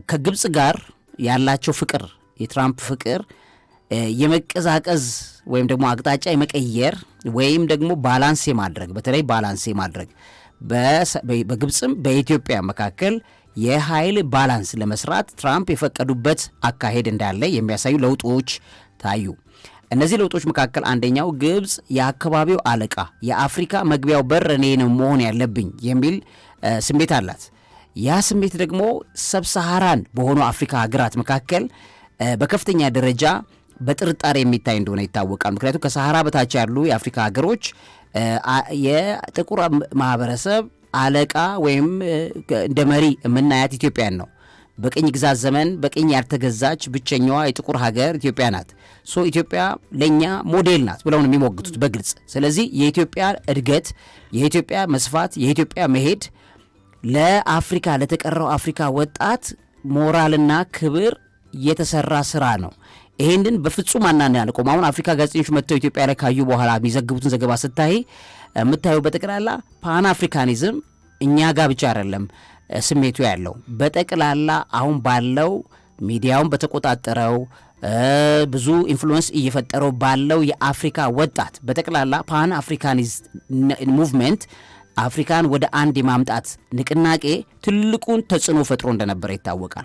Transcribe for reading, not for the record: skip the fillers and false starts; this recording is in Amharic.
ከግብጽ ጋር ያላቸው ፍቅር የትራምፕ ፍቅር የመቀዛቀዝ ወይም ደግሞ አቅጣጫ የመቀየር ወይም ደግሞ ባላንስ የማድረግ በተለይ ባላንስ የማድረግ በግብጽም በኢትዮጵያ መካከል የኃይል ባላንስ ለመስራት ትራምፕ የፈቀዱበት አካሄድ እንዳለ የሚያሳዩ ለውጦች ታዩ። እነዚህ ለውጦች መካከል አንደኛው ግብጽ የአካባቢው አለቃ የአፍሪካ መግቢያው በር እኔ ነው መሆን ያለብኝ የሚል ስሜት አላት። ያ ስሜት ደግሞ ሰብሳሃራን በሆኑ አፍሪካ ሀገራት መካከል በከፍተኛ ደረጃ በጥርጣሬ የሚታይ እንደሆነ ይታወቃል። ምክንያቱም ከሰሃራ በታች ያሉ የአፍሪካ ሀገሮች የጥቁር ማህበረሰብ አለቃ ወይም እንደ መሪ የምናያት ኢትዮጵያን ነው። በቅኝ ግዛት ዘመን በቅኝ ያልተገዛች ብቸኛዋ የጥቁር ሀገር ኢትዮጵያ ናት። ኢትዮጵያ ለኛ ሞዴል ናት ብለው ነው የሚሞግቱት በግልጽ። ስለዚህ የኢትዮጵያ እድገት፣ የኢትዮጵያ መስፋት፣ የኢትዮጵያ መሄድ ለአፍሪካ ለተቀረው አፍሪካ ወጣት ሞራልና ክብር የተሰራ ስራ ነው። ይሄንን በፍጹም አናናልቆም። አሁን አፍሪካ ጋዜጠኞች መጥተው ኢትዮጵያ ላይ ካዩ በኋላ የሚዘግቡትን ዘገባ ስታይ የምታየው በጠቅላላ ፓን አፍሪካኒዝም እኛ ጋር ብቻ አይደለም ስሜቱ ያለው በጠቅላላ አሁን ባለው ሚዲያውን በተቆጣጠረው ብዙ ኢንፍሉዌንስ እየፈጠረው ባለው የአፍሪካ ወጣት በጠቅላላ ፓን አፍሪካኒስት ሙቭመንት አፍሪካን ወደ አንድ የማምጣት ንቅናቄ ትልቁን ተጽዕኖ ፈጥሮ እንደነበረ ይታወቃል።